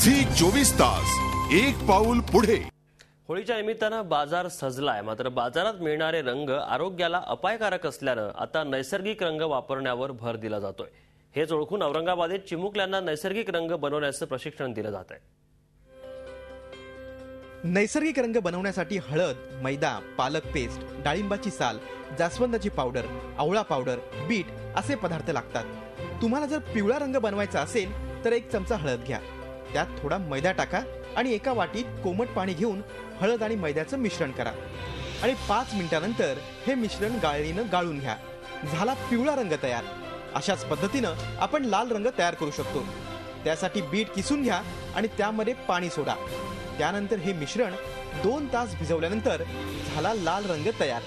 Zee 24 तास एक पाऊल पुढे। होळीच्या निमित्तानं बाजार सजलाय, मात्र बाजारात मिळणारे रंग आरोग्याला अपायकारक असल्यानं आता नैसर्गिक रंग वापरण्यावर भर दिला जातोय। हेच ओळखून औरंगाबादेत चिमुकल्यांना नैसर्गिक रंग बनवण्याचं प्रशिक्षण दिलं जात आहे। नैसर्गिक रंग बनवण्यासाठी हळद, मैदा, पालक पेस्ट, डाळिंबाची साल, जास्वंदाची पावडर, आवळा पावडर, बीट असे पदार्थ लागतात। तुम्हाला जर पिवळा रंग बनवायचा असेल तर 1 चमचा हळद घ्या, त्यात थोडा मैदा टाका आणि एका वाटीत कोमट पाणी घेऊन हळद आणि मैद्याचं मिश्रण करा आणि 5 मिनिटांनंतर हे मिश्रण गाळणीनं गाळून घ्या। झाला पिवळा रंग तयार। अशाच पद्धतीनं आपण लाल रंग तयार करू शकतो। त्यासाठी बीट किसून घ्या आणि त्यामध्ये पाणी सोडा। त्यानंतर हे मिश्रण 2 तास भिजवल्यानंतर झाला लाल रंग तयार।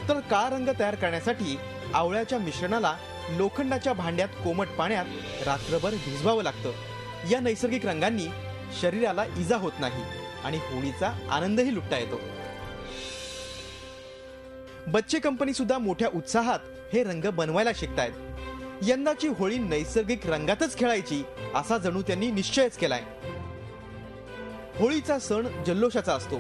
तर काळा रंग तयार करण्यासाठी आवळ्याच्या मिश्रणाला लोखंडाच्या भांड्यात कोमट पाण्यात रात्रभर भिजवावं लागतं। या नैसर्गिक रंगांनी शरीराला इजा होत नाही आणि होळीचा आनंदही लुटता येतो। बच्चे कंपनी सुद्धा मोठ्या उत्साहात हे रंग बनवायला शिकतायत। यंदाची होळी नैसर्गिक रंगातच खेळायची असा जणू त्यांनी निश्चयच केलाय। होळीचा सण जल्लोषाचा असतो,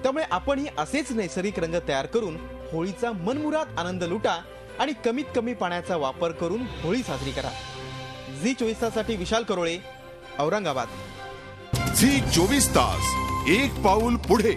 त्यामुळे आपणही असेच नैसर्गिक रंग तयार करून होळीचा मनमुराद आनंद लुटा आणि कमीत कमी पाण्याचा वापर करून होळी साजरी करा। झी 24 तासासाठी विशाल करोळे, औरंगाबाद। झी 24 तास एक पाऊल पुढे।